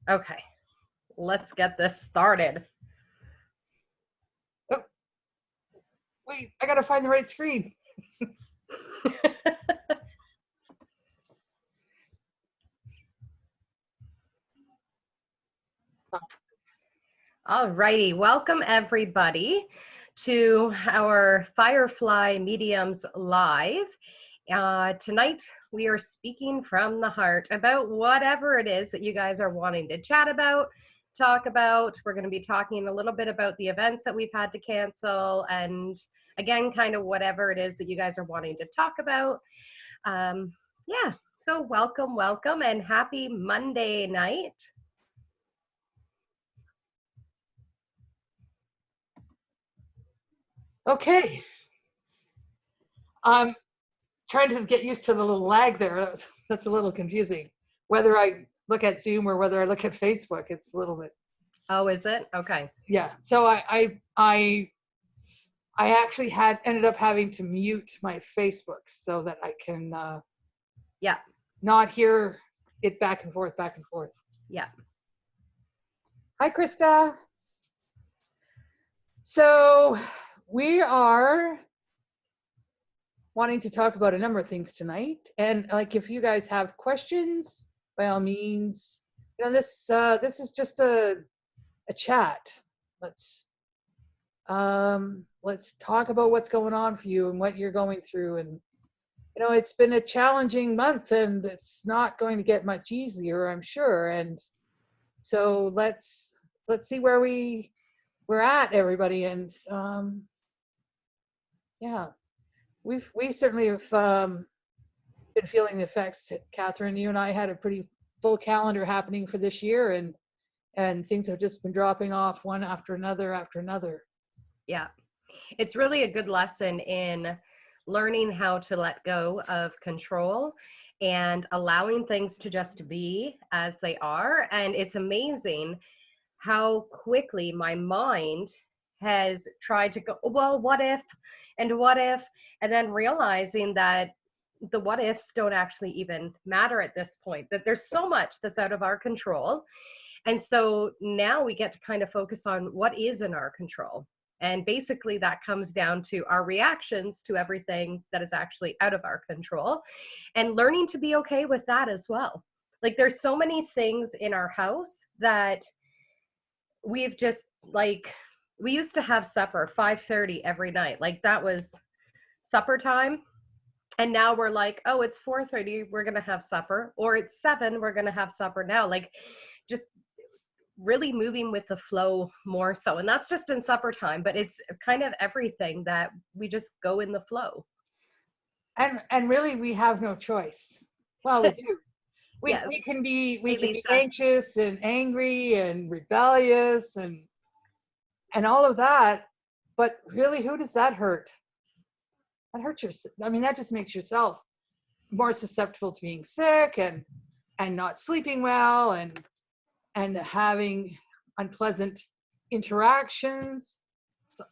Okay, let's get this started. Oh, wait, I gotta find the right screen. Alrighty, welcome everybody to our Firefly Mediums Live. Tonight we are speaking from the heart about whatever it is that you guys are wanting to chat about, talk about. We're going to be talking a little bit about the events that we've had to cancel, and again, kind of whatever it is that you guys are wanting to talk about. Yeah, so welcome, and happy Monday night. Okay. I'm trying to get used to the little lag there. That's a little confusing. Whether I look at Zoom or whether I look at Facebook, it's a little bit. Oh, is it? Okay. Yeah. So I actually ended up having to mute my Facebook so that I can Yeah. not hear it back and forth, back and forth. Yeah. Hi, Krista. So we are wanting to talk about a number of things tonight, and like if you guys have questions, by all means, this is just a chat. Let's talk about what's going on for you and what you're going through. And it's been a challenging month, and it's not going to get much easier, I'm sure. And so let's see where we're at, everybody. And yeah, we certainly have been feeling the effects. Catherine, you and I had a pretty full calendar happening for this year, and things have just been dropping off one after another. Yeah. It's really a good lesson in learning how to let go of control and allowing things to just be as they are. And it's amazing how quickly my mind has tried to go, well, what if, and then realizing that the what ifs don't actually even matter at this point, that there's so much that's out of our control. And so now we get to kind of focus on what is in our control. And basically that comes down to our reactions to everything that is actually out of our control, and learning to be okay with that as well. Like there's so many things in our house that we've just we used to have supper 5:30 every night. Like that was supper time. And now we're like, oh, it's 4:30, we're going to have supper, or it's 7, we're going to have supper now. Like just really moving with the flow more so. And that's just in supper time, but it's kind of everything that we just go in the flow. And really, we have no choice. Well, we do. Yes. We can be Hey, Lisa. anxious and angry and rebellious and all of that, but really, who does that hurt? That hurts yourself. I mean, that just makes yourself more susceptible to being sick and not sleeping well and having unpleasant interactions.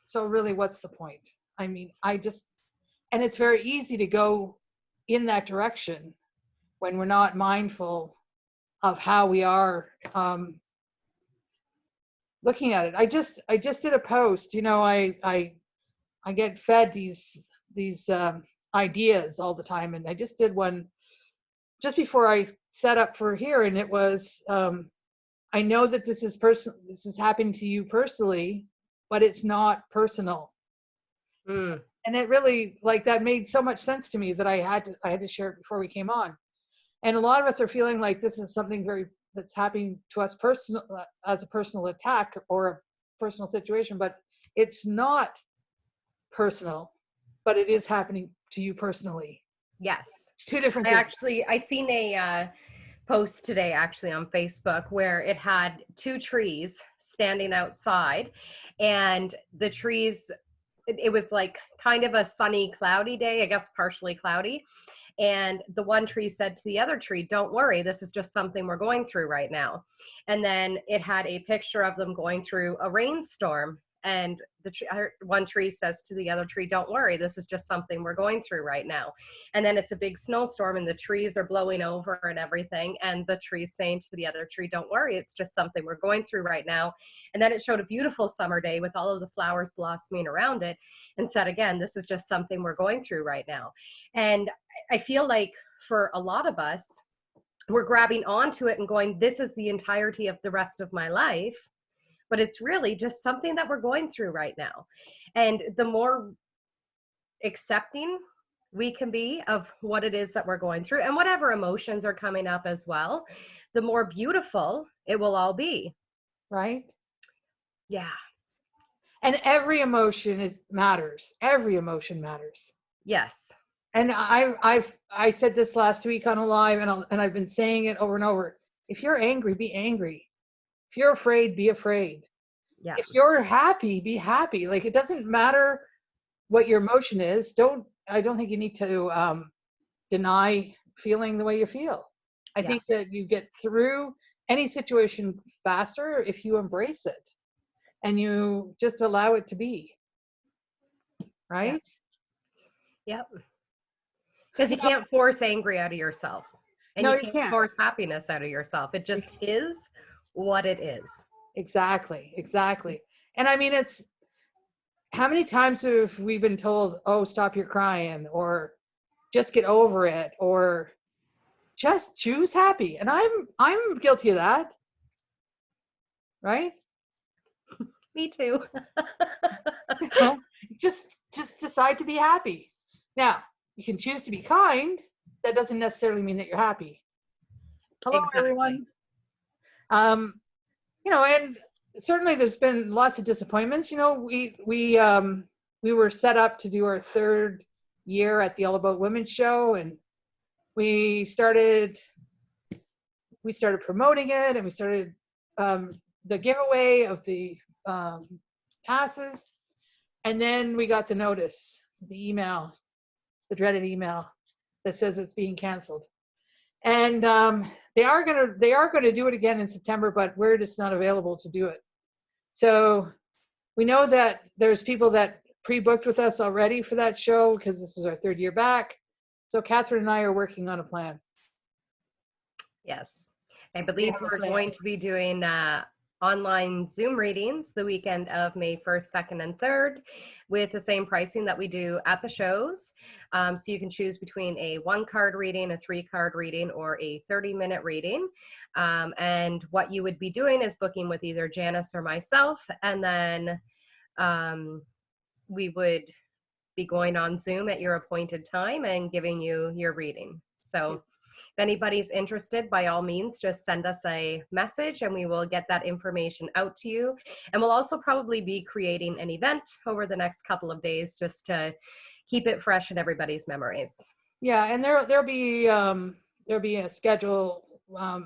So really, what's the point? I mean, and it's very easy to go in that direction when we're not mindful of how we are looking at it. I just did a post. I get fed these ideas all the time, and I just did one just before I set up for here, and it was I know that this is happening to you personally, but it's not personal. And it really, like, that made so much sense to me that I had to share it before we came on. And a lot of us are feeling like this is something that's happening to us as a personal attack or a personal situation, but it's not personal, but it is happening to you personally. Yes. It's two different things. I seen a post today actually on Facebook where it had 2 trees standing outside, and the trees, it was like kind of a sunny, cloudy day, I guess partially cloudy. And the one tree said to the other tree, don't worry, this is just something we're going through right now. And then it had a picture of them going through a rainstorm And one tree says to the other tree, don't worry, this is just something we're going through right now. And then it's a big snowstorm and the trees are blowing over and everything. And the tree's saying to the other tree, don't worry, it's just something we're going through right now. And then it showed a beautiful summer day with all of the flowers blossoming around it and said, again, this is just something we're going through right now. And I feel like for a lot of us, we're grabbing onto it and going, this is the entirety of the rest of my life. But it's really just something that we're going through right now. And the more accepting we can be of what it is that we're going through and whatever emotions are coming up as well, the more beautiful it will all be. Right? Yeah. And every emotion matters. Every emotion matters. Yes. And I said this last week on a live, and I've been saying it over and over. If you're angry, be angry. If you're afraid, be afraid. Yeah. If you're happy, be happy. Like, it doesn't matter what your emotion is. I don't think you need to deny feeling the way you feel. I think that you get through any situation faster if you embrace it and you just allow it to be. Right? Yep. Because you can't force angry out of yourself. And No, you you can't can't. force happiness out of yourself. It just is what it is. Exactly. And I mean, it's how many times have we been told, oh, stop your crying, or just get over it, or just choose happy. And I'm guilty of that. Right? Me too. You know, just decide to be happy. Now, you can choose to be kind. That doesn't necessarily mean that you're happy. Hello, everyone. And certainly there's been lots of disappointments. We were set up to do our 3rd year at the All About Women show, and we started promoting it, and we started the giveaway of the passes, and then we got the notice, the email, the dreaded email that says it's being canceled. And they are gonna do it again in September, but we're just not available to do it. So we know that there's people that pre-booked with us already for that show because this is our 3rd year back. So Catherine and I are working on a plan. Yes. I believe we're going to be doing online Zoom readings the weekend of May 1st, 2nd, and 3rd with the same pricing that we do at the shows. So you can choose between a 1-card reading, a 3-card reading, or a 30-minute reading. And what you would be doing is booking with either Janice or myself, and then we would be going on Zoom at your appointed time and giving you your reading. So if anybody's interested, by all means, just send us a message and we will get that information out to you. And we'll also probably be creating an event over the next couple of days just to keep it fresh in everybody's memories. Yeah, and there'll be a schedule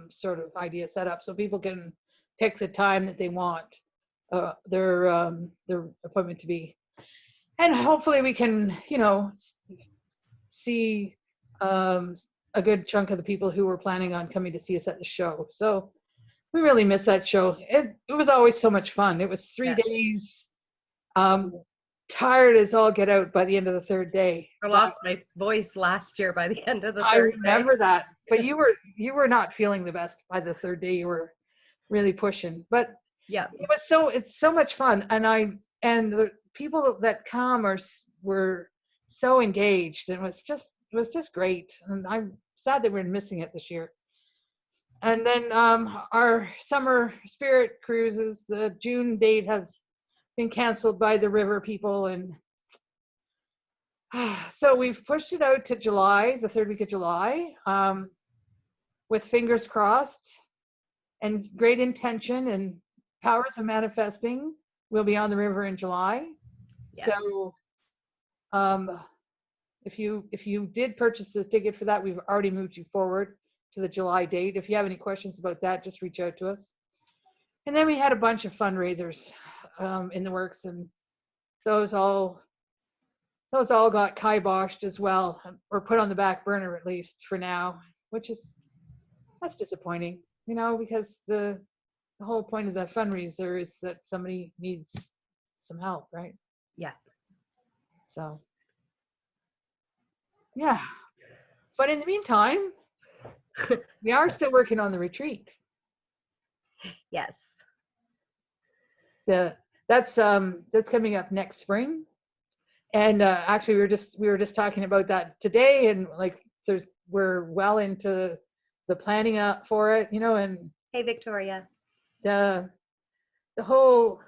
sort of idea set up so people can pick the time that they want their appointment to be. And hopefully we can, see a good chunk of the people who were planning on coming to see us at the show. So we really missed that show. It was always so much fun. It was 3 days. Tired as all get out by the end of the 3rd day. I lost my voice last year by the end of the 3rd day. I remember that. But you were not feeling the best by the 3rd day. You were really pushing. But yeah, it's so much fun. And the people that come were so engaged, and it was just great. And I'm sad that we're missing it this year. And then our summer spirit cruises, the June date has been canceled by the river people, and so we've pushed it out to July, the 3rd week of July, with fingers crossed and great intention and powers of manifesting. We'll be on the river in July. Yes. So if you did purchase a ticket for that, we've already moved you forward to the July date. If you have any questions about that, just reach out to us. And then we had a bunch of fundraisers in the works, and those all got kiboshed as well, or put on the back burner, at least for now, that's disappointing, because the whole point of the fundraiser is that somebody needs some help, right? Yeah. So, yeah. But in the meantime, we are still working on the retreat. Yes. That's coming up next spring. And actually, we were just talking about that today, and like we're well into the planning for it, you know, and Hey, Victoria. the the whole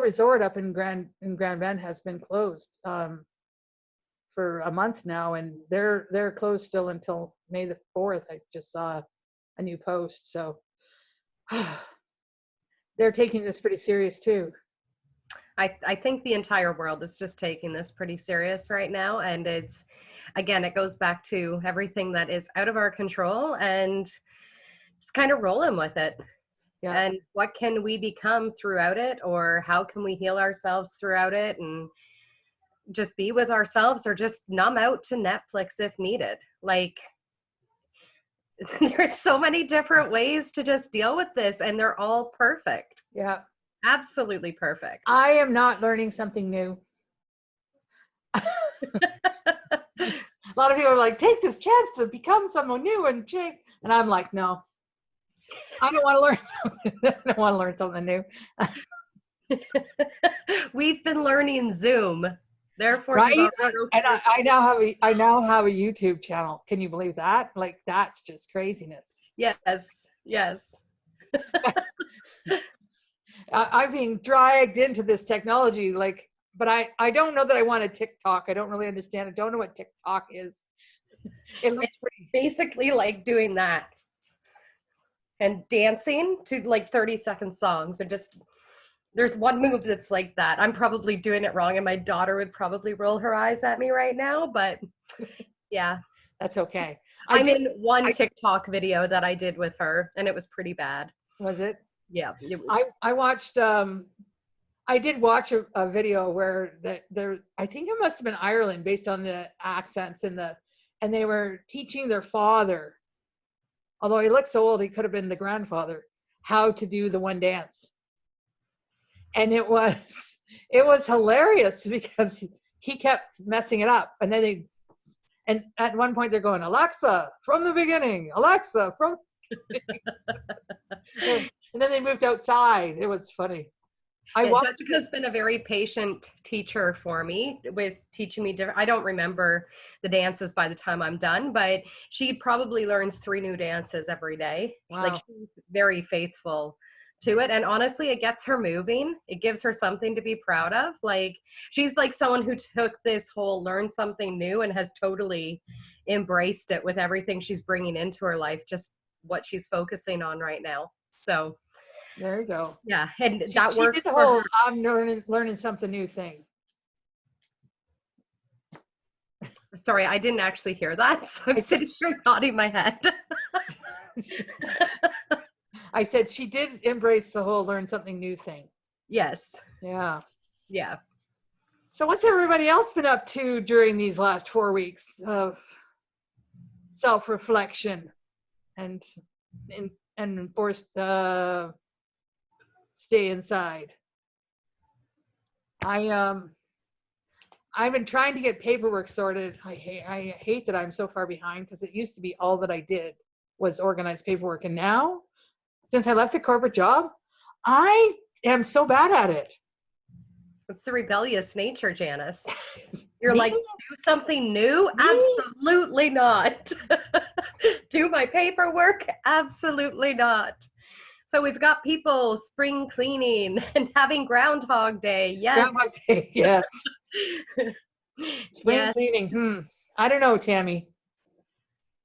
resort up in Grand Bend has been closed for a month now, and they're closed still until May the 4th. I just saw a new post, so they're taking this pretty serious too. I think the entire world is just taking this pretty serious right now. And it's, again, it goes back to everything that is out of our control and just kind of rolling with it. Yeah. And what can we become throughout it, or how can we heal ourselves throughout it, and just be with ourselves, or just numb out to Netflix if needed. Like, there's so many different ways to just deal with this, and they're all perfect. Yeah. Absolutely perfect. I am not learning something new. A lot of people are like, take this chance to become someone new and change. And I'm like, no, I don't want to learn something. I don't want to learn something new. We've been learning Zoom. Therefore, right? And I now have a YouTube channel. Can you believe that? Like, that's just craziness. Yes, yes. I'm being dragged into this technology, like, but I don't know that I want a TikTok. I don't really understand. I don't know what TikTok is. It looks pretty. Basically like doing that and dancing to like 30-second songs, and just, there's one move that's like that. I'm probably doing it wrong, and my daughter would probably roll her eyes at me right now, but yeah. That's okay. I'm in one TikTok video that I did with her, and it was pretty bad. Was it? Yeah. It was. I watched I did watch a video where there I think it must have been Ireland, based on the accents and they were teaching their father, although he looks so old, he could have been the grandfather, how to do the one dance. And it was hilarious because he kept messing it up, and at one point they're going, Alexa from the beginning, Alexa from and then they moved outside. It was funny. Jessica's been a very patient teacher for me with teaching me different. I don't remember the dances by the time I'm done, but she probably learns 3 new dances every day. Wow. Like, she's very faithful to it, and honestly, it gets her moving. It gives her something to be proud of. Like, she's like someone who took this whole learn something new and has totally embraced it with everything she's bringing into her life, just what she's focusing on right now. So there you go. Yeah, and she works did the for whole her. I'm learning something new thing. Sorry, I didn't actually hear that, so I'm sitting here nodding my head. I said she did embrace the whole learn something new thing. Yes. Yeah. Yeah. So what's everybody else been up to during these last 4 weeks of self-reflection and enforced stay inside? I've been trying to get paperwork sorted. I hate that I'm so far behind, because it used to be all that I did was organize paperwork, and now, since I left the corporate job, I am so bad at it. It's the rebellious nature, Janice. You're like, do something new? Absolutely not. Do my paperwork? Absolutely not. So we've got people spring cleaning and having Groundhog Day. Yes. Groundhog Day, yes. Spring cleaning. I don't know, Tammy.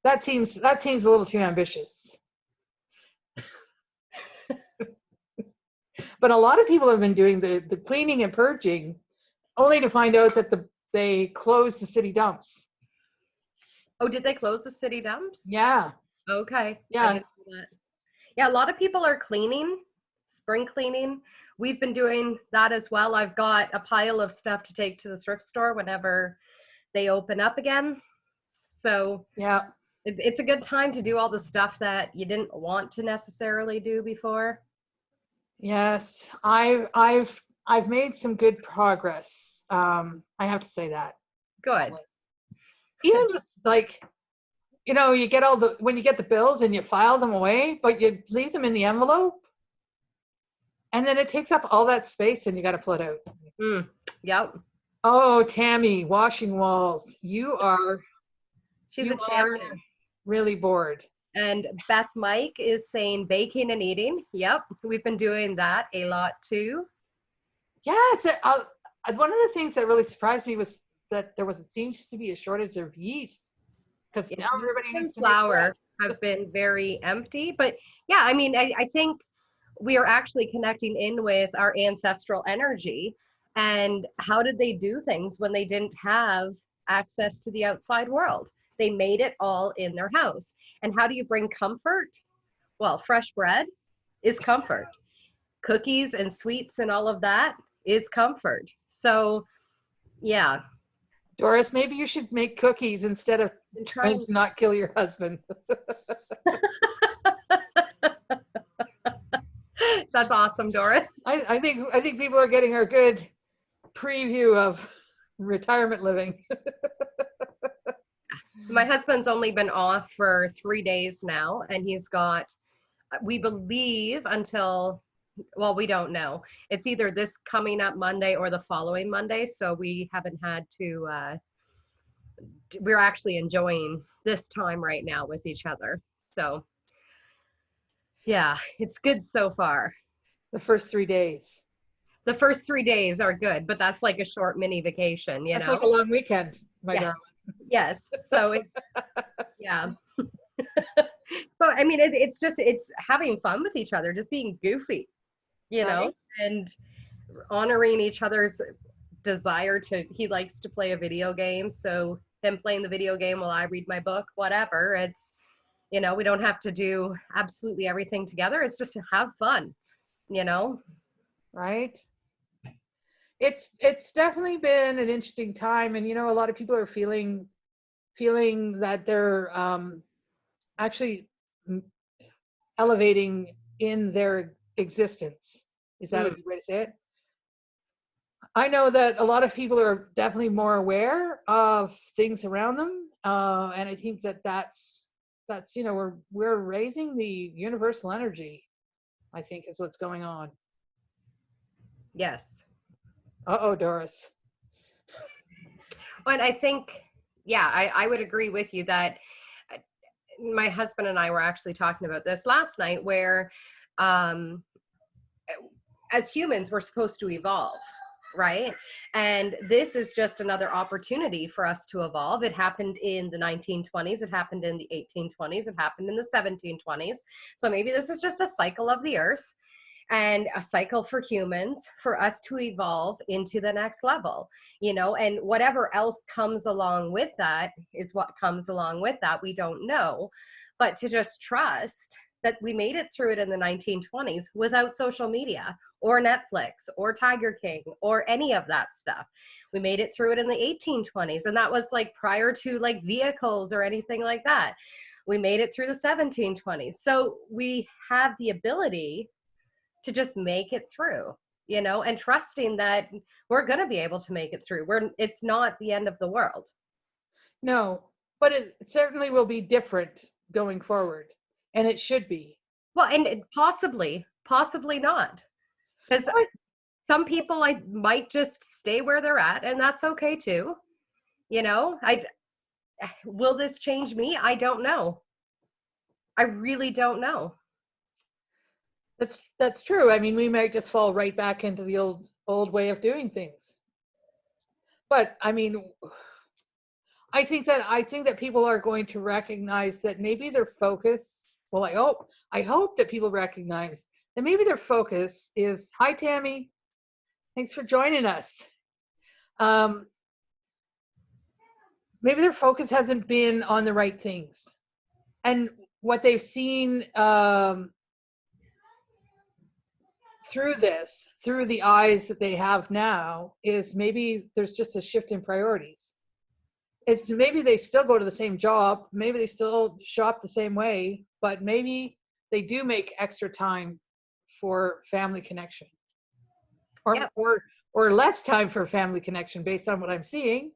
That seems a little too ambitious. But a lot of people have been doing the cleaning and purging, only to find out that they closed the city dumps. Oh, did they close the city dumps? Yeah. Okay. Yeah. I didn't know that. Yeah, a lot of people are cleaning, spring cleaning. We've been doing that as well. I've got a pile of stuff to take to the thrift store whenever they open up again. So yeah, it's a good time to do all the stuff that you didn't want to necessarily do before. Yes, I've I've made some good progress. I have to say that. Good. Even just like, you get when you get the bills and you file them away, but you leave them in the envelope, and then it takes up all that space and you got to pull it out. Yep. Oh, Tammy, washing walls. You are She's a champion. Really bored. And Beth Mike is saying baking and eating. Yep. We've been doing that a lot too. Yes. One of the things that really surprised me was that seems to be a shortage of yeast, because now everybody needs to make flour have been very empty. But yeah, I mean, I think we are actually connecting in with our ancestral energy. And how did they do things when they didn't have access to the outside world? They made it all in their house. And how do you bring comfort? Well, fresh bread is comfort. Cookies and sweets and all of that is comfort. So yeah. Doris, maybe you should make cookies instead of trying to not kill your husband. That's awesome, Doris. I think people are getting a good preview of retirement living. My husband's only been off for 3 days now, and he's got, we believe, until, well, we don't know. It's either this coming up Monday or the following Monday, so we haven't had to, we're actually enjoying this time right now with each other. So yeah, it's good so far. The first 3 days. The first 3 days are good, but that's like a short mini vacation, That's like a long weekend, my yes. darling. Yes. So it's, yeah. But I mean, it's having fun with each other, just being goofy, know, and honoring each other's desire he likes to play a video game. So him playing the video game while I read my book, whatever. It's, we don't have to do absolutely everything together. It's just to have fun, Right. It's definitely been an interesting time, and a lot of people are feeling that they're actually elevating in their existence. Is that a good way to say it? I know that a lot of people are definitely more aware of things around them, and I think that's we're raising the universal energy, I think, is what's going on. Yes. Uh-oh, Doris. And I think, yeah, I would agree with you that my husband and I were actually talking about this last night, where as humans, we're supposed to evolve, right? And this is just another opportunity for us to evolve. It happened in the 1920s. It happened in the 1820s. It happened in the 1720s. So maybe this is just a cycle of the earth and a cycle for humans, for us to evolve into the next level, and whatever else comes along with that is what comes along with that. We don't know, but to just trust that we made it through it in the 1920s without social media or Netflix or Tiger King or any of that stuff. We made it through it in the 1820s, and that was like prior to like vehicles or anything like that. We made it through the 1720s. So we have the ability to just make it through, and trusting that we're going to be able to make it through. It's not the end of the world. No, but it certainly will be different going forward, and it should be. Well, and possibly not, because some people might just stay where they're at, and that's okay too. Will this change me? I don't know. I really don't know. That's true. I mean, we might just fall right back into the old way of doing things. But I mean, I think that people are going to recognize that maybe their focus. Well, I hope that people recognize that maybe their focus is. Hi, Tammy. Thanks for joining us. Maybe their focus hasn't been on the right things, and what they've seen through the eyes that they have now, is maybe there's just a shift in priorities. It's maybe they still go to the same job, maybe they still shop the same way, but maybe they do make extra time for family connection Yep. or less time for family connection based on what I'm seeing.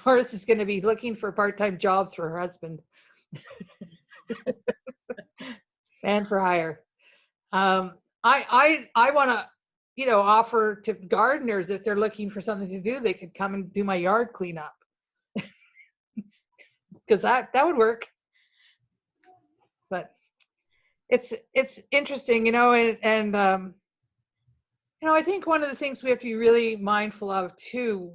Doris is going to be looking for part-time jobs for her husband. Man for hire. I want to, offer to gardeners, if they're looking for something to do, they could come and do my yard cleanup, because that would work. But it's interesting, and I think one of the things we have to be really mindful of too,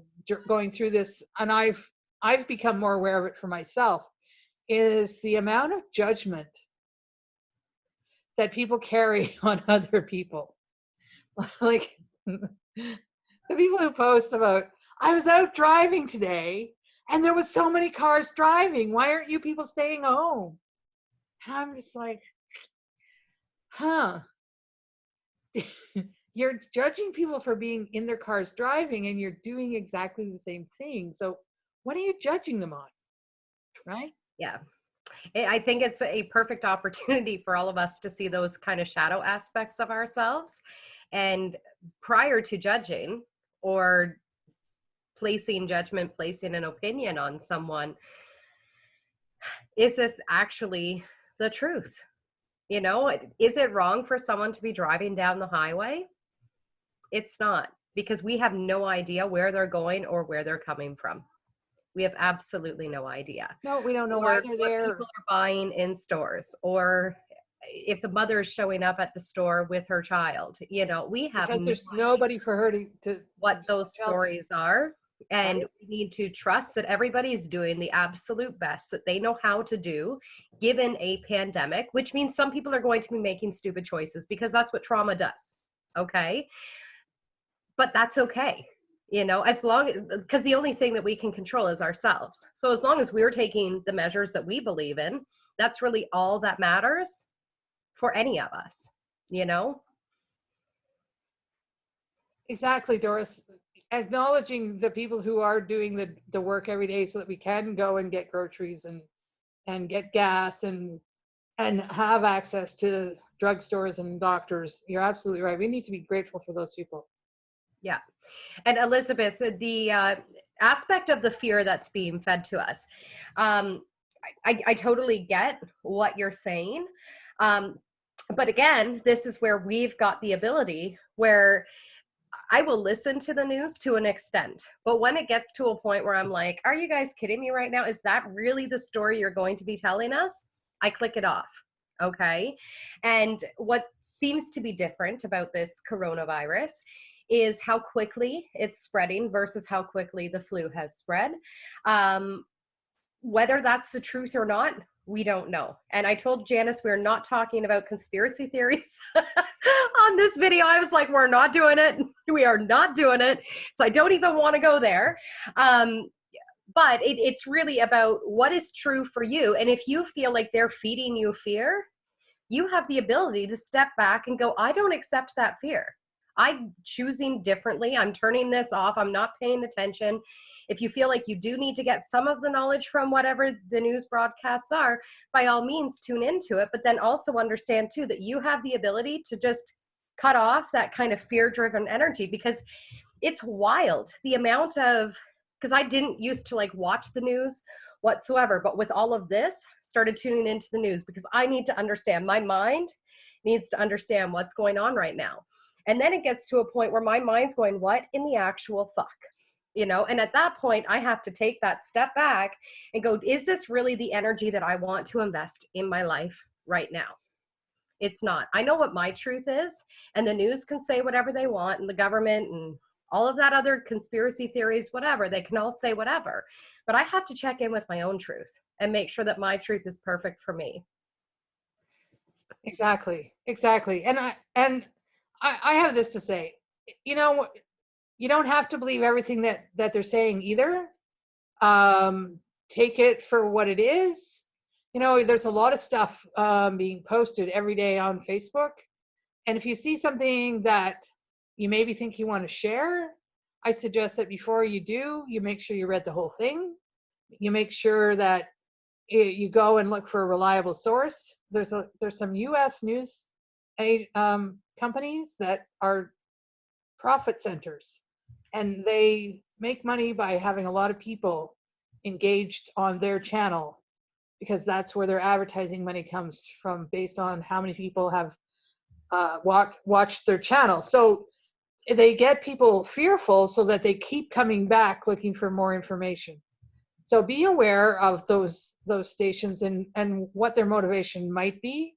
going through this, and I've become more aware of it for myself, is the amount of judgment that people carry on other people. Like the people who post about, I was out driving today and there was so many cars driving. Why aren't you people staying home? And I'm just like, huh. You're judging people for being in their cars driving, and you're doing exactly the same thing. So what are you judging them on? Right? Yeah. I think it's a perfect opportunity for all of us to see those kind of shadow aspects of ourselves. And prior to judging or placing judgment, placing an opinion on someone, is this actually the truth? Is it wrong for someone to be driving down the highway? It's not, because we have no idea where they're going or where they're coming from. We have absolutely no idea. No, we don't know why Or they're what there. people are buying in stores, or if the mother is showing up at the store with her child. We have Because no there's idea nobody for her to what those shelter. stories are. And Right? we need to trust that everybody's doing the absolute best that they know how to do given a pandemic, which means some people are going to be making stupid choices, because that's what trauma does. Okay. But that's okay. As long, because the only thing that we can control is ourselves. So as long as we're taking the measures that we believe in, that's really all that matters for any of us, you know? Exactly, Doris. Acknowledging the people who are doing the work every day so that we can go and get groceries and get gas and have access to drugstores and doctors. You're absolutely right. We need to be grateful for those people. Yeah. And Elizabeth, the aspect of the fear that's being fed to us, um, I totally get what you're saying. But again, this is where we've got the ability where I will listen to the news to an extent. But when it gets to a point where I'm like, are you guys kidding me right now? Is that really the story you're going to be telling us? I click it off. Okay. And what seems to be different about this coronavirus is how quickly it's spreading versus how quickly the flu has spread. Whether that's the truth or not, we don't know. And I told Janice we're not talking about conspiracy theories on this video. I was like, we're not doing it. We are not doing it. So I don't even want to go there. But it's really about what is true for you. And if you feel like they're feeding you fear, you have the ability to step back and go, I don't accept that fear. I'm choosing differently. I'm turning this off. I'm not paying attention. If you feel like you do need to get some of the knowledge from whatever the news broadcasts are, by all means, tune into it. But then also understand, too, that you have the ability to just cut off that kind of fear-driven energy, because it's wild. The amount of, because I didn't used to like watch the news whatsoever, but with all of this, started tuning into the news because I need to understand. My mind needs to understand what's going on right now. And then it gets to a point where my mind's going, what in the actual fuck? And at that point, I have to take that step back and go, is this really the energy that I want to invest in my life right now? It's not. I know what my truth is, and the news can say whatever they want, and the government and all of that other conspiracy theories, whatever, they can all say whatever. But I have to check in with my own truth and make sure that my truth is perfect for me. Exactly. And I have this to say. You don't have to believe everything that they're saying either. Take it for what it is. There's a lot of stuff being posted every day on Facebook. And if you see something that you maybe think you want to share, I suggest that before you do, you make sure you read the whole thing. You make sure that you go and look for a reliable source. There's some U.S. news companies that are profit centers, and they make money by having a lot of people engaged on their channel, because that's where their advertising money comes from, based on how many people have watched their channel. So they get people fearful so that they keep coming back looking for more information. So be aware of those stations and what their motivation might be.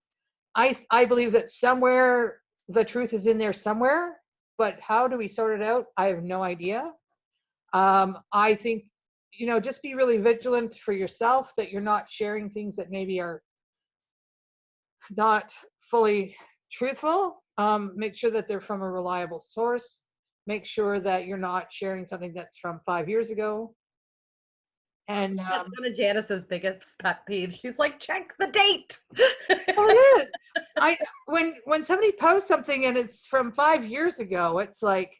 I believe that somewhere the truth is in there somewhere, but how do we sort it out? I have no idea. I think, just be really vigilant for yourself that you're not sharing things that maybe are not fully truthful. Make sure that they're from a reliable source. Make sure that you're not sharing something that's from 5 years ago. And That's one of Janice's biggest pet peeves. She's like, check the date. well, it is. When somebody posts something and it's from 5 years ago, it's like,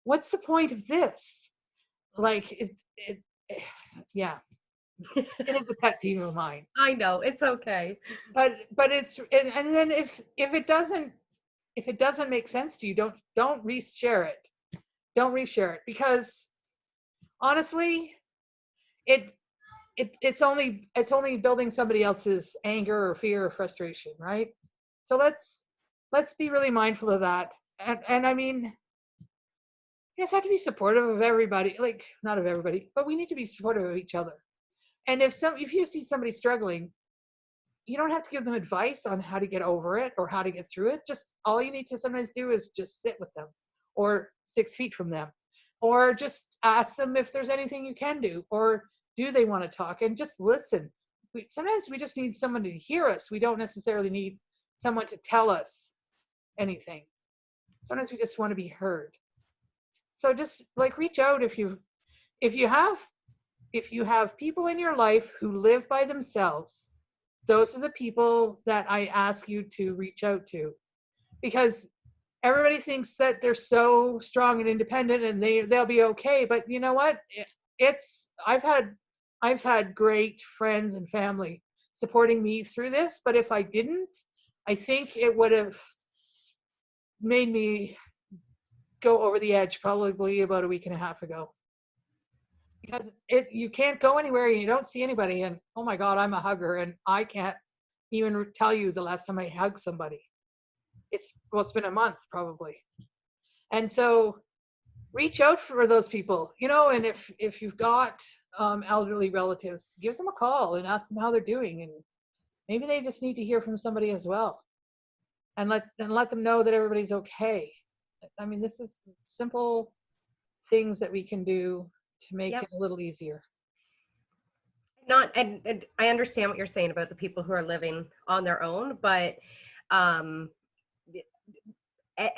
what's the point of this? Like yeah, it is a pet peeve of mine. I know, it's okay. But it's, and then if it doesn't make sense to you, don't reshare it. Don't reshare it, because honestly, it's only building somebody else's anger or fear or frustration, right? So let's be really mindful of that. And I mean, you just have to be supportive of everybody, like, not of everybody, but we need to be supportive of each other. And if you see somebody struggling, you don't have to give them advice on how to get over it or how to get through it. Just all you need to sometimes do is just sit with them, or 6 feet from them, or just ask them if there's anything you can do, or do they want to talk, and just listen. Sometimes we just need someone to hear us. We don't necessarily need someone to tell us anything. Sometimes we just want to be heard. So just like reach out if you have people in your life who live by themselves. Those are the people that I ask you to reach out to, because everybody thinks that they're so strong and independent and they'll be okay. But you know what? I've had great friends and family supporting me through this, but if I didn't, I think it would have made me go over the edge probably about a week and a half ago. Because you can't go anywhere, you don't see anybody, and oh my God, I'm a hugger, and I can't even tell you the last time I hugged somebody. It's been a month probably. And so reach out for those people, and if you've got elderly relatives, give them a call and ask them how they're doing, and maybe they just need to hear from somebody as well, and let them know that everybody's okay. I mean, this is simple things that we can do to make Yep. it a little easier. And I understand what you're saying about the people who are living on their own, but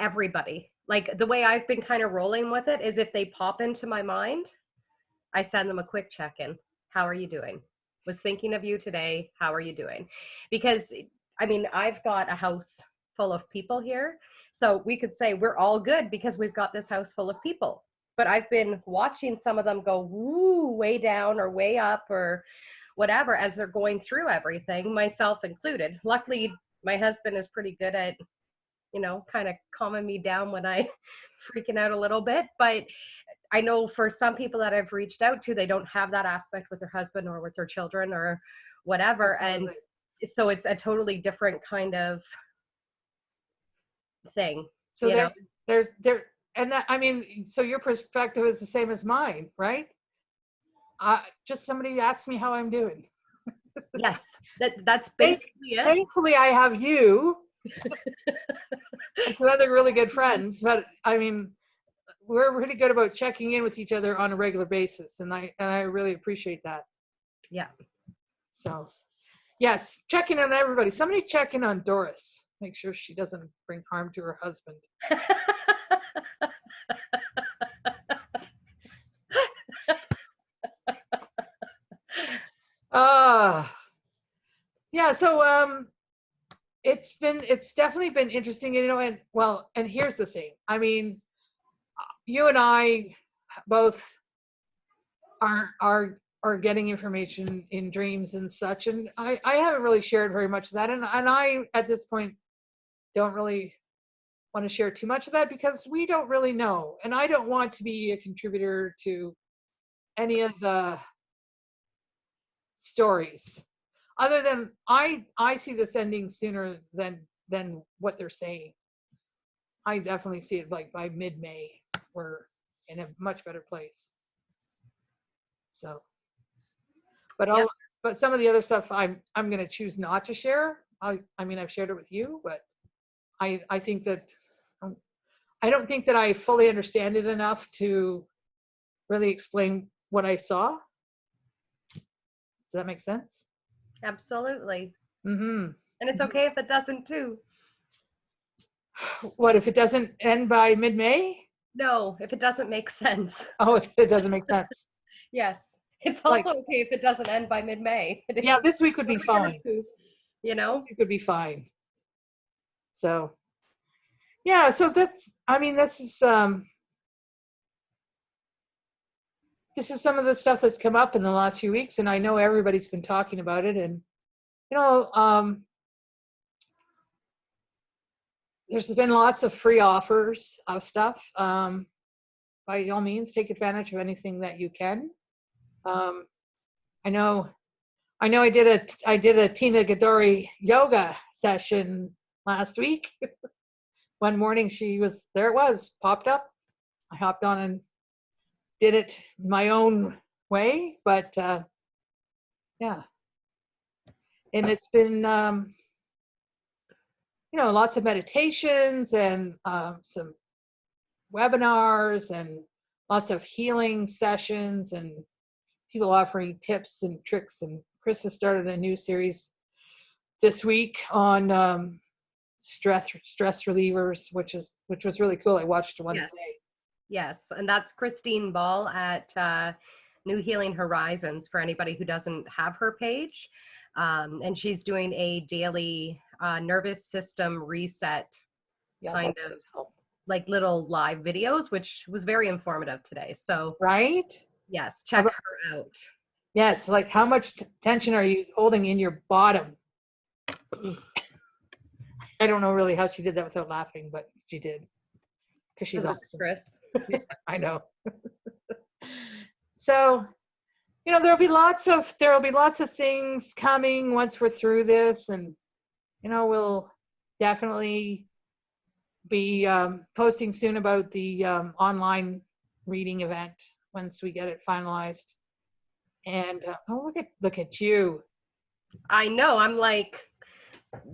everybody, like the way I've been kind of rolling with it is if they pop into my mind, I send them a quick check-in. How are you doing? Was thinking of you today. How are you doing? Because I mean, I've got a house full of people here. So we could say we're all good because we've got this house full of people. But I've been watching some of them go woo, way down or way up or whatever as they're going through everything, myself included. Luckily, my husband is pretty good at, kind of calming me down when I freaking out a little bit. But I know for some people that I've reached out to, they don't have that aspect with their husband or with their children or whatever. Absolutely. And so it's a totally different kind of thing. So there's and that, I mean, so your perspective is the same as mine, right? Just somebody asked me how I'm doing. Yes, that's basically it. Thankfully, I have you and some other really good friends. But I mean, we're really good about checking in with each other on a regular basis, and I really appreciate that. Yeah. So, yes, checking on everybody. Somebody check in on Doris. Make sure she doesn't bring harm to her husband. Yeah. So it's definitely been interesting, and here's the thing. I mean, you and I both are getting information in dreams and such, and I haven't really shared very much of that, and I at this point don't really want to share too much of that because we don't really know. And I don't want to be a contributor to any of the stories. Other than I see this ending sooner than what they're saying. I definitely see it like by mid-May we're in a much better place. So, but Yep. but some of the other stuff I'm going to choose not to share. I mean I've shared it with you, but I think that I don't think that I fully understand it enough to really explain what I saw. Does that make sense? Absolutely. Mm-hmm. And it's okay if it doesn't too. What if it doesn't end by mid-May? No, if it doesn't make sense. Oh, it doesn't make sense. Yes. It's Like, also okay if it doesn't end by mid-May. yeah, this week would be fine. You This know? week would be fine. So, yeah, so that's, I mean, this is some of the stuff that's come up in the last few weeks, and I know everybody's been talking about it. And you know, there's been lots of free offers of stuff. By all means, take advantage of anything that you can. Um, I know, I did a Tina Gadori yoga session last week. One morning, she was there. It was popped up. I hopped on and did it my own way, but yeah, and it's been you know, lots of meditations and some webinars and lots of healing sessions and people offering tips and tricks. And Chris has started a new series this week on stress relievers, which was really cool. I watched one Yes. today. Yes. And that's Christine Ball at New Healing Horizons for anybody who doesn't have her page. And she's doing a daily nervous system reset Yeah, kind that's of always helped. like little live videos, which was very informative today. So Right? yes, check her out. Yes, like how much tension are you holding in your bottom? I don't know really how she did that without laughing, but she did because she's Because it's awesome. Chris. Yeah, I know. So, you know, there'll be lots of things coming once we're through this, and you know, we'll definitely be posting soon about the online reading event once we get it finalized. And oh, look at you. I know. I'm like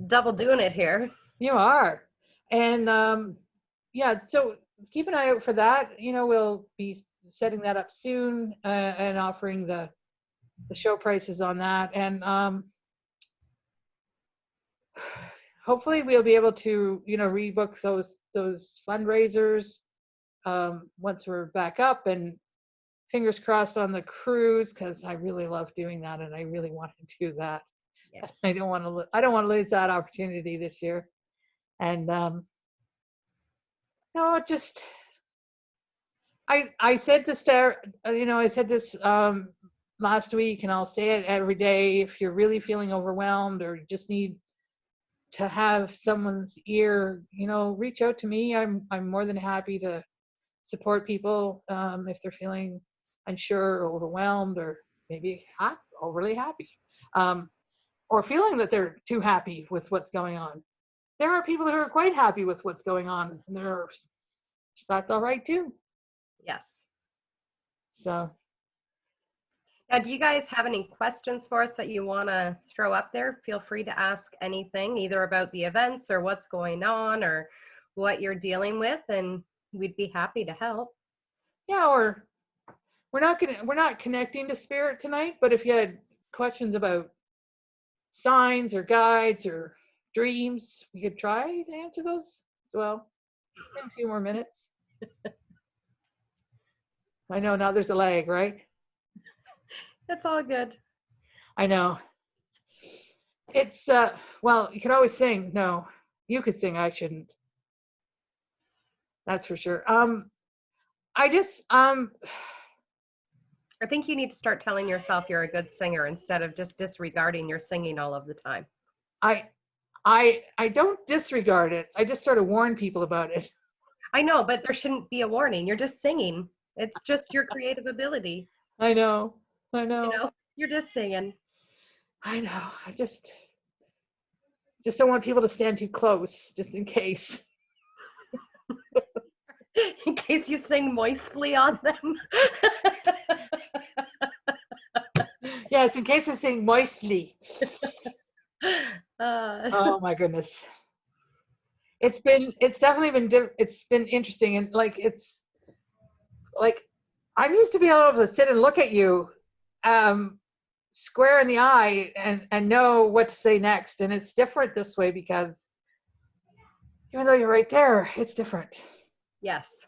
double doing it here. You are. And yeah, so keep an eye out for that. You know, we'll be setting that up soon and offering the show prices on that. And hopefully we'll be able to, you know, rebook those fundraisers once we're back up, and fingers crossed on the cruise, because I really love doing that and I really want to do that. Yes. I don't want to lose that opportunity this year. And no, just I said this to you know, I said this last week, and I'll say it every day. If you're really feeling overwhelmed or just need to have someone's ear, you know, reach out to me. I'm more than happy to support people if they're feeling unsure or overwhelmed, or maybe overly happy, or feeling that they're too happy with what's going on. There are people that are quite happy with what's going on, and that's all right too. Yes. So Now, do you guys have any questions for us that you want to throw up there? Feel free to ask anything, either about the events or what's going on or what you're dealing with, and we'd be happy to help. yeah, or we're not connecting to spirit tonight, but if you had questions about signs or guides or dreams, we could try to answer those as well in a few more minutes. I know now there's a lag, right? It's all good. I know. It's well, you can always sing. No, you could sing, I shouldn't. That's for sure. I just I think you need to start telling yourself you're a good singer instead of just disregarding your singing all of the time. I I don't disregard it. I just sort of warn people about it. I know, but there shouldn't be a warning. You're just singing. It's just your creative ability. I know. I You know. know, you're just singing. I know. I just don't want people to stand too close, just in case. In case you sing moistly on them. Yes, in case I sing moistly. uh, Oh my goodness. It's definitely it's been interesting, and like it's like I'm used to be able to sit and look at you um square in the eye and know what to say next, and it's different this way because even though you're right there, it's different. yes.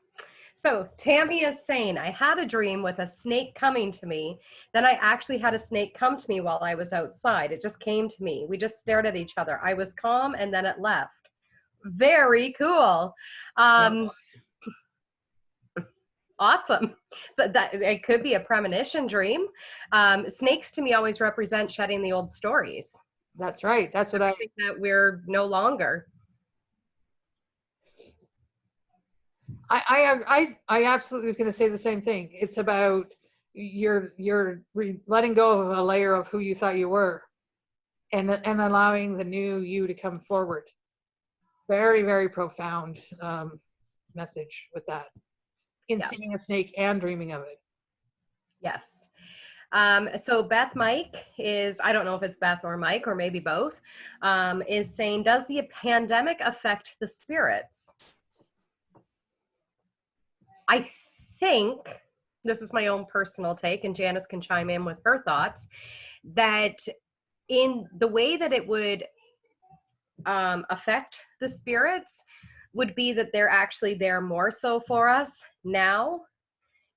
So Tammy is saying, I had a dream with a snake coming to me. Then I actually had a snake come to me while I was outside. It just came to me. We just stared at each other. I was calm and then it left. Very cool. Wow. Awesome. So that it could be a premonition dream. Snakes to me always represent shedding the old stories. That's right. That's what I think that we're no longer. I absolutely was going to say the same thing. It's about you're letting go of a layer of who you thought you were, and allowing the new you to come forward. Very, very profound message with that. In Yeah. seeing a snake and dreaming of it. Yes. So Beth Mike is, I don't know if it's Beth or Mike or maybe both, is saying, does the pandemic affect the spirits? I think, this is my own personal take, and Janice can chime in with her thoughts, that in the way that it would affect the spirits would be that they're actually there more so for us now,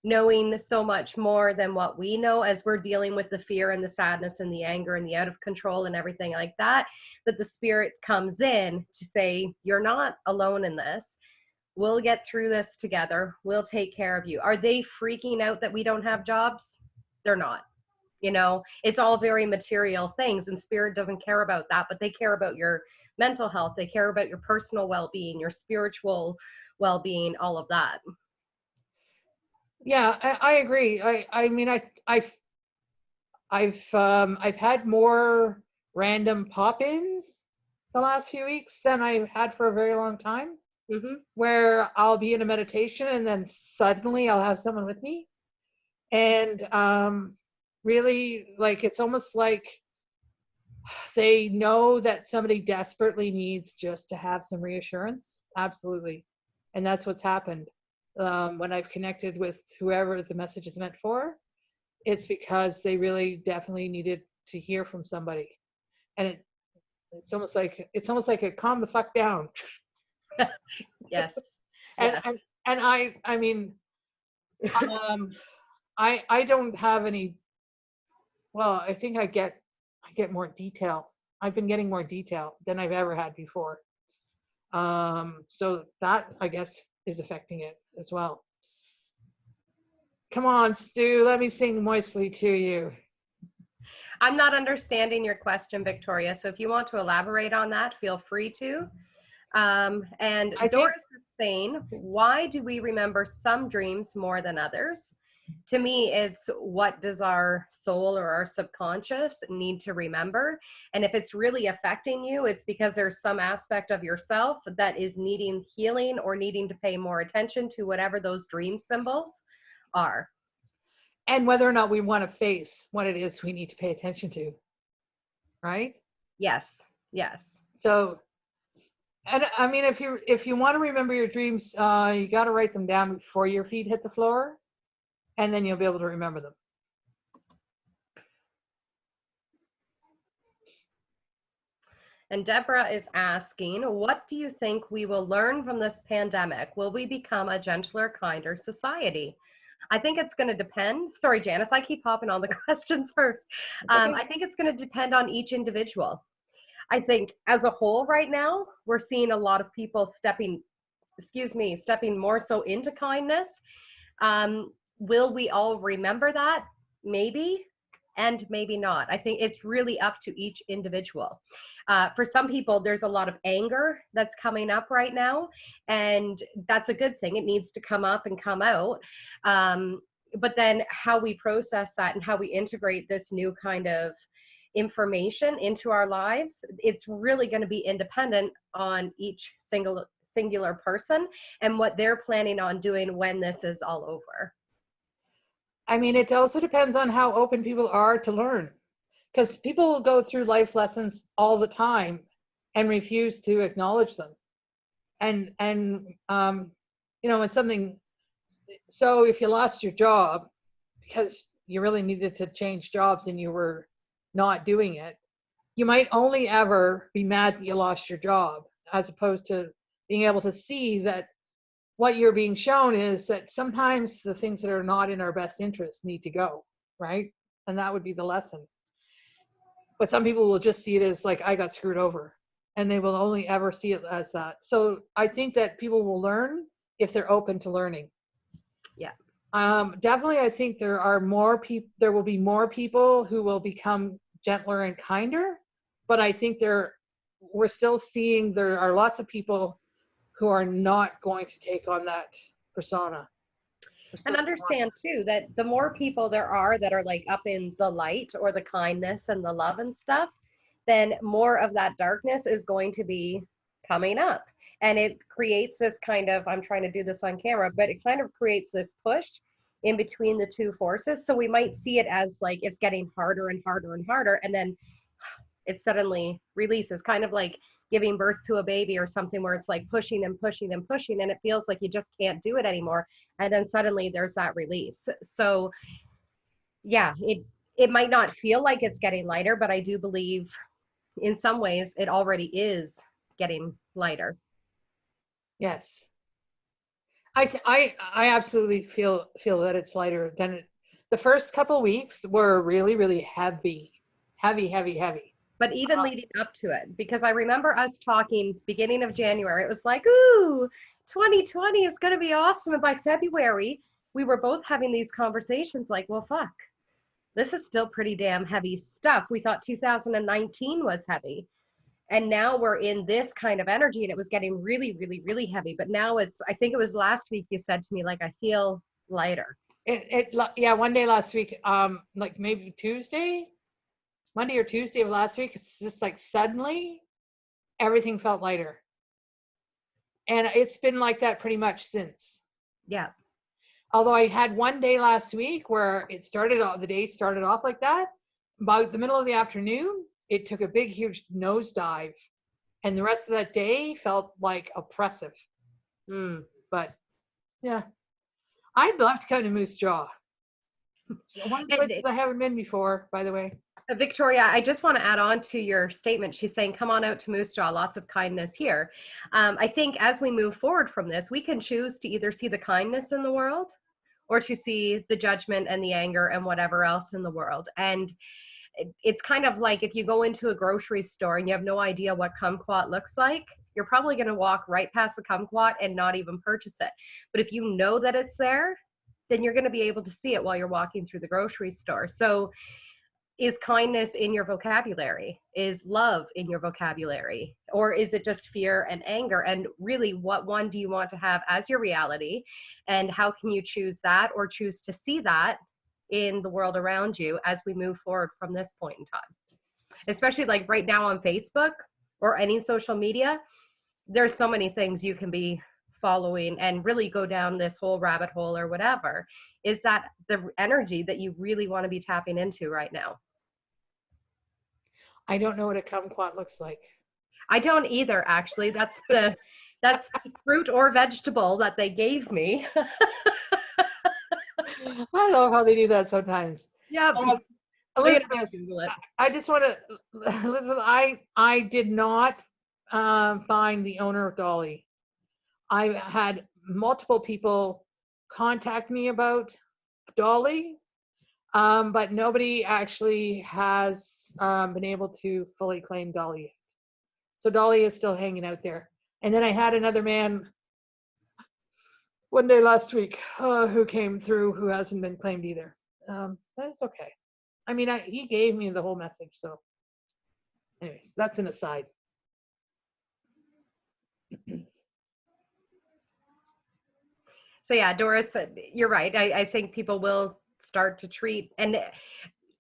knowing so much more than what we know as we're dealing with the fear and the sadness and the anger and the out of control and everything like that, that the spirit comes in to say, you're not alone in this. We'll get through this together. We'll take care of you. Are they freaking out that we don't have jobs? They're not. You know, it's all very material things, and spirit doesn't care about that, but they care about your mental health. They care about your personal well-being, your spiritual well-being, all of that. Yeah, I agree. I mean, I've had more random pop-ins the last few weeks than I've had for a very long time, Mm-hmm. where I'll be in a meditation and then suddenly I'll have someone with me. And really, like, it's almost like they know that somebody desperately needs just to have some reassurance. Absolutely. And that's what's happened. When I've connected with whoever the message is meant for, it's because they really definitely needed to hear from somebody. And it's almost like a calm the fuck down. Yes. and Yes. and I mean, um I don't have any. Well, I think I get more detail. I've been getting more detail than I've ever had before. So that, I guess, is affecting it as well. Come on, Stu, let me sing moistly to you. I'm not understanding your question, Victoria. So if you want to elaborate on that, feel free to. And I think Doris is saying, why do we remember some dreams more than others? To me, it's what does our soul or our subconscious need to remember? And if it's really affecting you, it's because there's some aspect of yourself that is needing healing or needing to pay more attention to whatever those dream symbols are. and whether or not we want to face what it is we need to pay attention to, right? Yes, yes. So, and I mean, if you want to remember your dreams, you got to write them down before your feet hit the floor, and then you'll be able to remember them. And Deborah is asking, what do you think we will learn from this pandemic? Will we become a gentler, kinder society? I think it's going to depend. Sorry, Janice, I keep hopping on the questions first. Okay. I think it's going to depend on each individual. I think as a whole right now, we're seeing a lot of people stepping more so into kindness. Will we all remember that? Maybe. and maybe not. I think it's really up to each individual. For some people, there's a lot of anger that's coming up right now, and that's a good thing. It needs to come up and come out. But then how we process that and how we integrate this new kind of information into our lives, it's really going to be independent on each singular person and what they're planning on doing when this is all over. I mean, it also depends on how open people are to learn, because people go through life lessons all the time and refuse to acknowledge them. And you know, when something, so if you lost your job because you really needed to change jobs and you were not doing it, you might only ever be mad that you lost your job, as opposed to being able to see that what you're being shown is that sometimes the things that are not in our best interest need to go, right? And that would be the lesson. But some people will just see it as like, I got screwed over, and they will only ever see it as that. So I think that people will learn if they're open to learning. Yeah. Definitely, I think there are more people. There will be more people who will become gentler and kinder. But I think we're still seeing there are lots of people who are not going to take on that persona. And understand too that the more people there are that are like up in the light or the kindness and the love and stuff, then more of that darkness is going to be coming up. And it creates this kind of, I'm trying to do this on camera, but it kind of creates this push in between the two forces. So we might see it as like it's getting harder and harder and harder, and then it suddenly releases, kind of like giving birth to a baby or something, where it's like pushing and pushing and pushing, and it feels like you just can't do it anymore. And then suddenly there's that release. So yeah, it might not feel like it's getting lighter, but I do believe in some ways it already is getting lighter. Yes. I absolutely feel that it's lighter than it. The first couple weeks were really, really heavy. But even leading up to it, because I remember us talking beginning of January, it was like, ooh, 2020 is going to be awesome. And by February, we were both having these conversations like, well, fuck, this is still pretty damn heavy stuff. We thought 2019 was heavy. And now we're in this kind of energy, and it was getting really, really, really heavy. But now I think it was last week you said to me, like, I feel lighter. Yeah, one day last week, like maybe Monday or Tuesday of last week, it's just like suddenly everything felt lighter. And it's been like that pretty much since. Yeah. Although I had one day last week where the day started off like that. About the middle of the afternoon, it took a big, huge nosedive. And the rest of that day felt like oppressive. But yeah, I'd love to come to Moose Jaw. It's one of the places I haven't been before, by the way. Victoria, I just want to add on to your statement. She's saying, come on out to Moose Jaw, lots of kindness here. I think as we move forward from this, we can choose to either see the kindness in the world or to see the judgment and the anger and whatever else in the world. And it's kind of like if you go into a grocery store and you have no idea what kumquat looks like, you're probably going to walk right past the kumquat and not even purchase it. But if you know that it's there, then you're going to be able to see it while you're walking through the grocery store. So is kindness in your vocabulary? Is love in your vocabulary? Or is it just fear and anger? And really, what one do you want to have as your reality? And how can you choose that or choose to see that in the world around you as we move forward from this point in time? Especially like right now on Facebook or any social media, there's so many things you can be following and really go down this whole rabbit hole or whatever. Is that the energy that you really want to be tapping into right now? I don't know what a kumquat looks like. I don't either, actually. That's the fruit or vegetable that they gave me. I love how they do that sometimes. Yeah. Elizabeth, I just want to, Elizabeth, I did not find the owner of Dolly. I had multiple people contact me about Dolly, but nobody actually has been able to fully claim Dolly yet. So Dolly is still hanging out there. And then I had another man one day last week who came through who hasn't been claimed either. But it's okay. I mean, he gave me the whole message. So anyways, that's an aside. So yeah, Doris, you're right. I think people will start to treat, and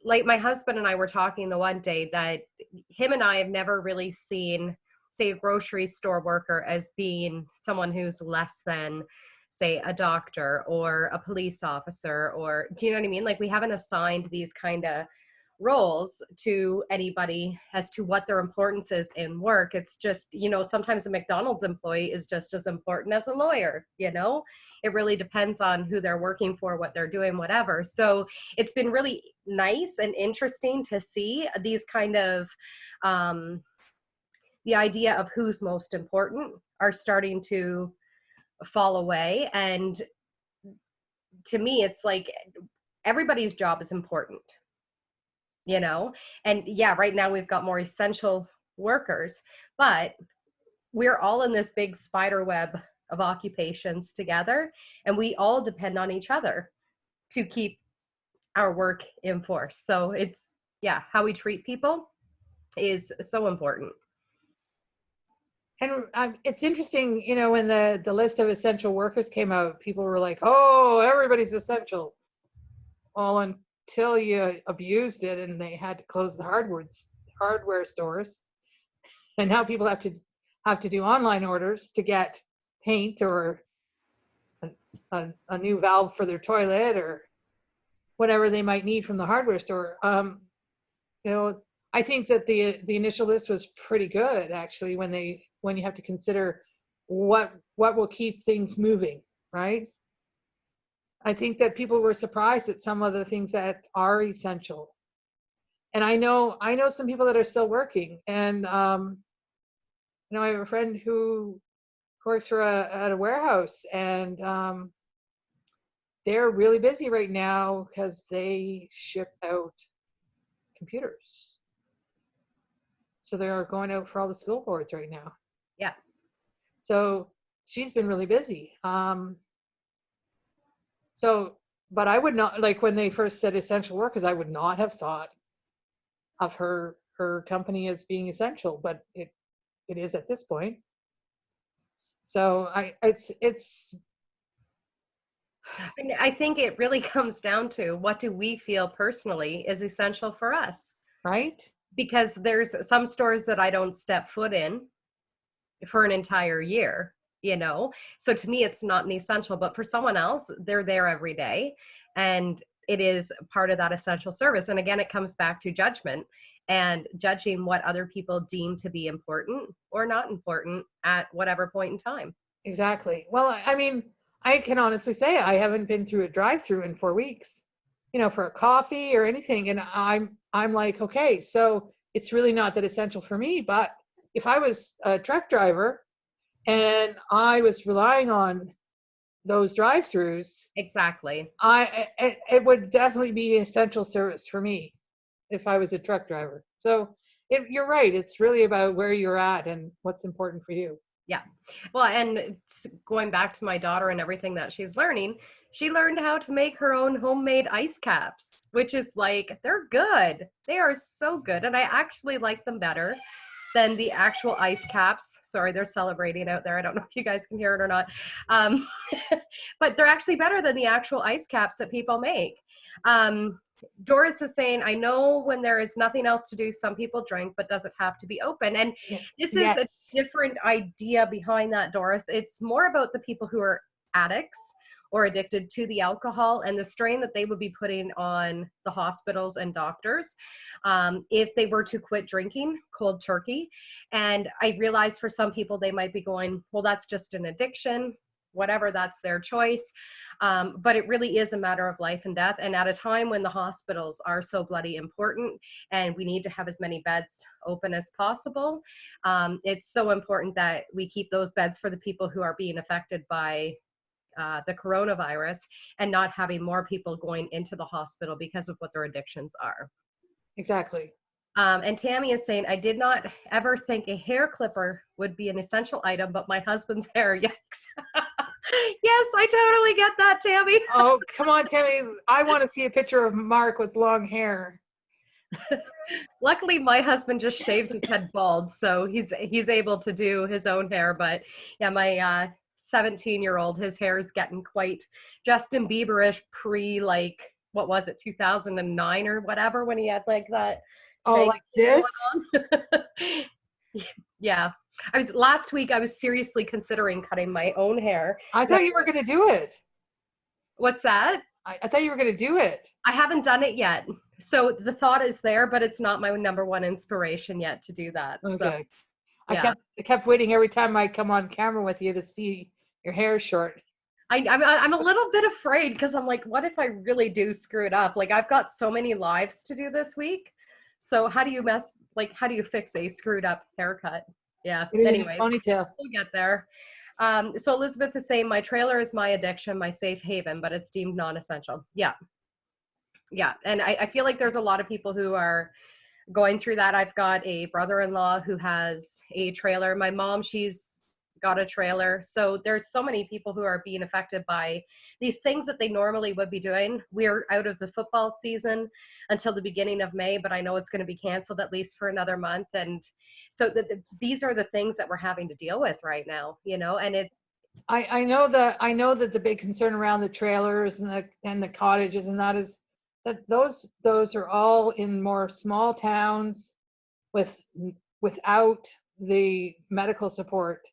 like my husband and I were talking the one day that him and I have never really seen, say, a grocery store worker as being someone who's less than, say, a doctor or a police officer, or do you know what I mean? Like we haven't assigned these kind of roles to anybody as to what their importance is in work. It's just, sometimes a McDonald's employee is just as important as a lawyer. It really depends on who they're working for, what they're doing, whatever. So it's been really nice and interesting to see these kind of the idea of who's most important are starting to fall away. And to me, it's like everybody's job is important. And yeah, right now we've got more essential workers, but we're all in this big spider web of occupations together, and we all depend on each other to keep our work in force. So it's, yeah, how we treat people is so important. And it's interesting, when the list of essential workers came out, people were like, oh, everybody's essential. Well, until you abused it and they had to close the hardware stores. And now people have to do online orders to get paint or a new valve for their toilet or whatever they might need from the hardware store. I think that the initial list was pretty good, actually, when you have to consider what will keep things moving, right? I think that people were surprised at some of the things that are essential. And I know some people that are still working, and I have a friend who works at a warehouse, and they're really busy right now because they ship out computers. So they're going out for all the school boards right now. Yeah. So she's been really busy. But I would not, like when they first said essential workers, I would not have thought of her company as being essential, but it is at this point. So it's And I think it really comes down to what do we feel personally is essential for us, right. because there's some stores that I don't step foot in for an entire year, so to me it's not an essential, but for someone else, they're there every day and it is part of that essential service. And again, it comes back to judgment and judging what other people deem to be important or not important at whatever point in time. Exactly. Well, I mean, I can honestly say I haven't been through a drive-through in 4 weeks, for a coffee or anything, and I'm like, okay, so it's really not that essential for me. But if I was a truck driver and I was relying on those drive-throughs, Exactly. it would definitely be essential service for me if I was a truck driver. So you're right. It's really about where you're at and what's important for you. Yeah. Well, and going back to my daughter and everything that she's learning, she learned how to make her own homemade ice caps, which is like, they're good. They are so good. And I actually like them better than the actual ice caps. Sorry, they're celebrating out there. I don't know if you guys can hear it or not. But they're actually better than the actual ice caps that people make. Doris is saying, I know when there is nothing else to do, some people drink, but does it have to be open? And this is Yes. a different idea behind that, Doris. It's more about the people who are addicts or addicted to the alcohol and the strain that they would be putting on the hospitals and doctors if they were to quit drinking cold turkey. And I realize for some people, they might be going, well, that's just an addiction, whatever, that's their choice. But it really is a matter of life and death. And at a time when the hospitals are so bloody important and we need to have as many beds open as possible, it's so important that we keep those beds for the people who are being affected by the coronavirus and not having more people going into the hospital because of what their addictions are. Exactly. And Tammy is saying, I did not ever think a hair clipper would be an essential item, but my husband's hair, yikes. Yes, I totally get that, Tammy. Oh, come on, Tammy. I want to see a picture of Mark with long hair. Luckily, my husband just shaves his head bald, so he's able to do his own hair. But yeah, my 17-year-old, his hair is getting quite Justin Bieberish pre, like, what was it, 2009 or whatever, when he had like that Oh, shake like this? going on. Yeah, last week I was seriously considering cutting my own hair. I thought you were going to do it. What's that? I thought you were going to do it. I haven't done it yet. So the thought is there, but it's not my number one inspiration yet to do that. Okay. So yeah. I kept waiting every time I come on camera with you to see your hair short. I'm a little bit afraid because I'm like, what if I really do screw it up? Like, I've got so many lives to do this week. So how do you fix a screwed up haircut? Yeah. Anyways, Ponytail. we'll get there. So Elizabeth is saying, my trailer is my addiction, my safe haven, but it's deemed non-essential. Yeah. Yeah. And I feel like there's a lot of people who are going through that. I've got a brother-in-law who has a trailer. My mom, she's got a trailer. So there's so many people who are being affected by these things that they normally would be doing. We're out of the football season until the beginning of May, but I know it's going to be canceled at least for another month. And so these are the things that we're having to deal with right now, and I know that the big concern around the trailers and the cottages and that is that those are all in more small towns without the medical support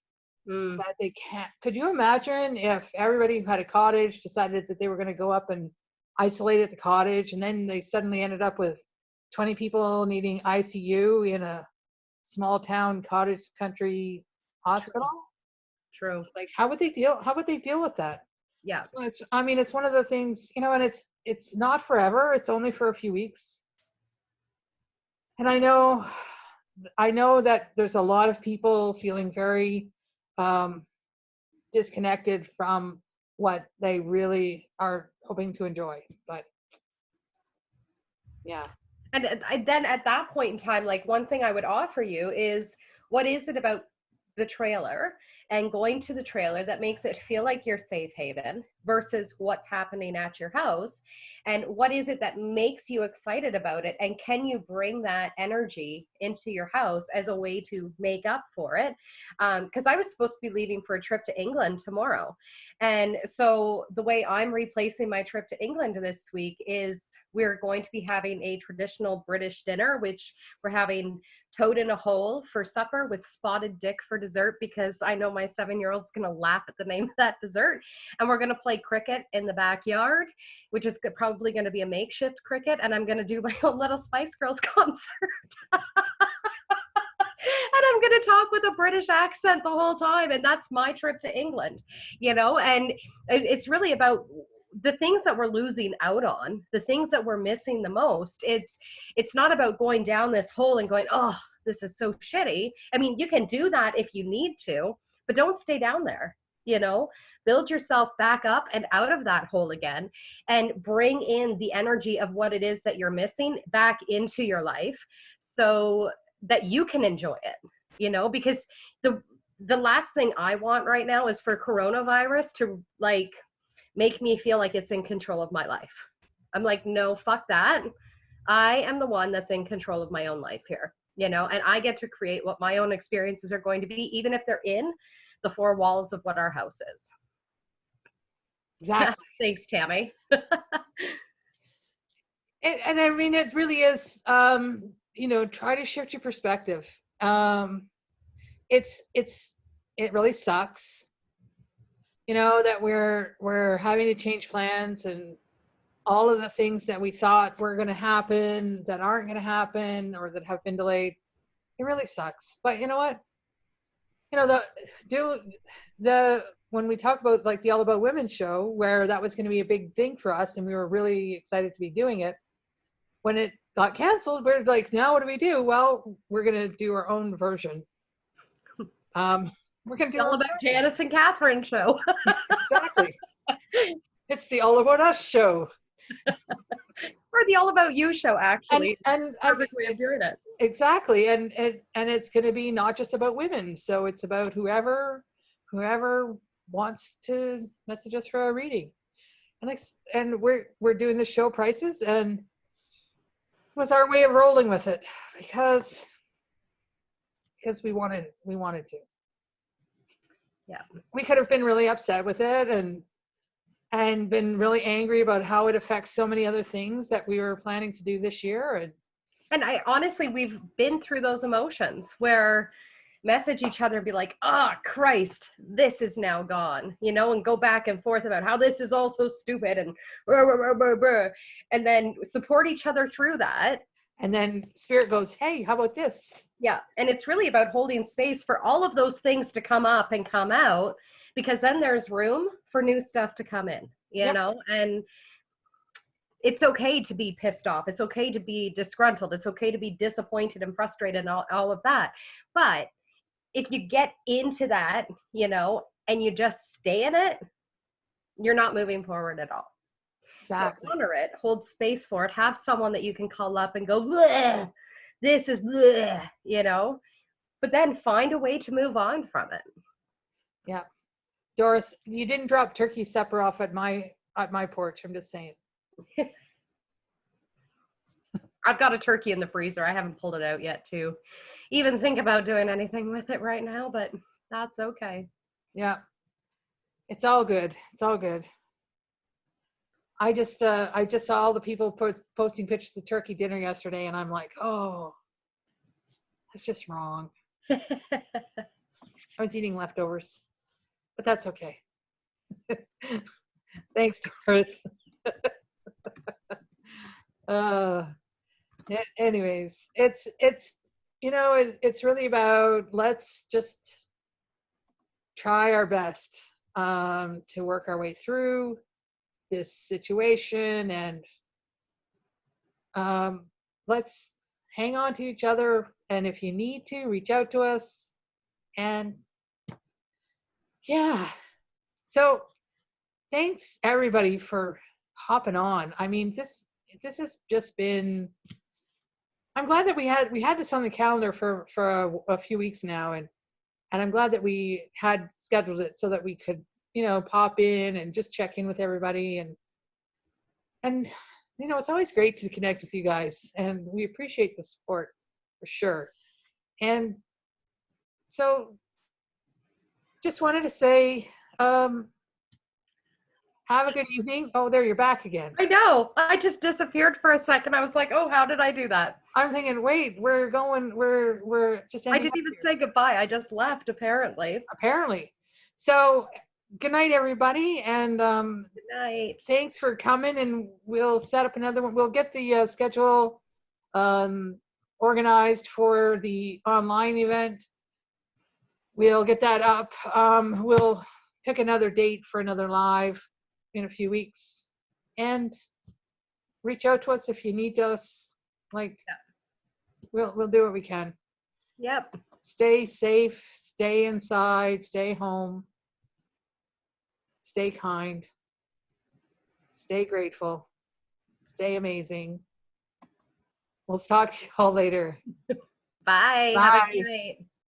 that they can't. Could you imagine if everybody who had a cottage decided that they were going to go up and isolate at the cottage, and then they suddenly ended up with 20 people needing ICU in a small town cottage country hospital? True. Like, how would they deal with that? Yeah. So it's one of the things, and it's not forever. It's only for a few weeks. And I know that there's a lot of people feeling very disconnected from what they really are hoping to enjoy. But yeah. And then at that point in time, like, one thing I would offer you is, what is it about the trailer and going to the trailer that makes it feel like your safe haven versus what's happening at your house? And what is it that makes you excited about it? And can you bring that energy into your house as a way to make up for it? Because I was supposed to be leaving for a trip to England tomorrow. And so the way I'm replacing my trip to England this week is we're going to be having a traditional British dinner, which we're having toad in a hole for supper with spotted dick for dessert, because I know my 7-year-old's going to laugh at the name of that dessert. And we're going to play cricket in the backyard, which is probably going to be a makeshift cricket. And I'm going to do my own little Spice Girls concert. And I'm going to talk with a British accent the whole time. And that's my trip to England, and it's really about the things that we're losing out on, the things that we're missing the most. It's not about going down this hole and going, oh, this is so shitty. I mean, you can do that if you need to, but don't stay down there. Build yourself back up and out of that hole again, and bring in the energy of what it is that you're missing back into your life so that you can enjoy it, because the last thing I want right now is for coronavirus to make me feel like it's in control of my life. I'm like, no, fuck that. I am the one that's in control of my own life here, and I get to create what my own experiences are going to be, even if they're in the four walls of what our house is. Exactly. Thanks, Tammy. And I mean, it really is, try to shift your perspective. It really sucks, that we're having to change plans, and all of the things that we thought were going to happen that aren't going to happen or that have been delayed. It really sucks. But you know what? When we talk about like the All About Women show, where that was going to be a big thing for us and we were really excited to be doing it, when it got canceled, we're like, now what do we do? Well, we're going to do our own version. We're going to do All About Janice and Catherine show. Exactly. It's the All About Us show. Or the All About You show, actually. And perfect way of doing it. Exactly. And it's going to be not just about women. So it's about whoever wants to message us for a reading. And we're doing the show prices, and was our way of rolling with it because we wanted to. Yeah. We could have been really upset with it and been really angry about how it affects so many other things that we were planning to do this year. And I honestly, we've been through those emotions where message each other and be like, oh Christ, this is now gone, you know, and go back and forth about how this is all so stupid and blah, blah, blah, blah, blah, and then support each other through that. And then Spirit goes, hey, how about this? Yeah. And it's really about holding space for all of those things to come up and come out, because then there's room for new stuff to come in, you Yep. know, and it's okay to be pissed off. It's okay to be disgruntled. It's okay to be disappointed and frustrated and all of that. But if you get into that, you know, and you just stay in it, you're not moving forward at all. Exactly. So honor it, hold space for it, have someone that you can call up and go, bleh, this is bleh, you know, but then find a way to move on from it. Yeah. Doris, you didn't drop turkey supper off at my porch. I'm just saying. I've got a turkey in the freezer. I haven't pulled it out yet to even think about doing anything with it right now, but that's okay. Yeah. It's all good. It's all good. I just saw all the people posting pictures of turkey dinner yesterday, and I'm like, oh, that's just wrong. I was eating leftovers, but that's okay. Thanks, Doris. Anyways, it's you know, it's really about let's just try our best to work our way through this situation, and let's hang on to each other, and if you need to reach out to us. And yeah, so thanks everybody for hopping on. I mean, this has just been, I'm glad that we had this on the calendar for a few weeks now, and I'm glad that we had scheduled it so that we could, you know, pop in and just check in with everybody. And you know, it's always great to connect with you guys, and we appreciate the support for sure. And so just wanted to say, have a good evening. Oh, there, you're back again. I know. I just disappeared for a second. I was like, oh, how did I do that? I'm thinking, wait, we're just I ending didn't up even here. say goodbye. I just left, apparently. Apparently. So good night, everybody. And Good night. thanks for coming, and we'll set up another one. We'll get the schedule organized for the online event. We'll get that up. We'll pick another date for another live in a few weeks, and reach out to us if you need us. Like, yeah. We'll do what we can. Yep. Stay safe, stay inside, stay home, stay kind, stay grateful, stay amazing. We'll talk to you all later. Bye. Bye. Have a good night.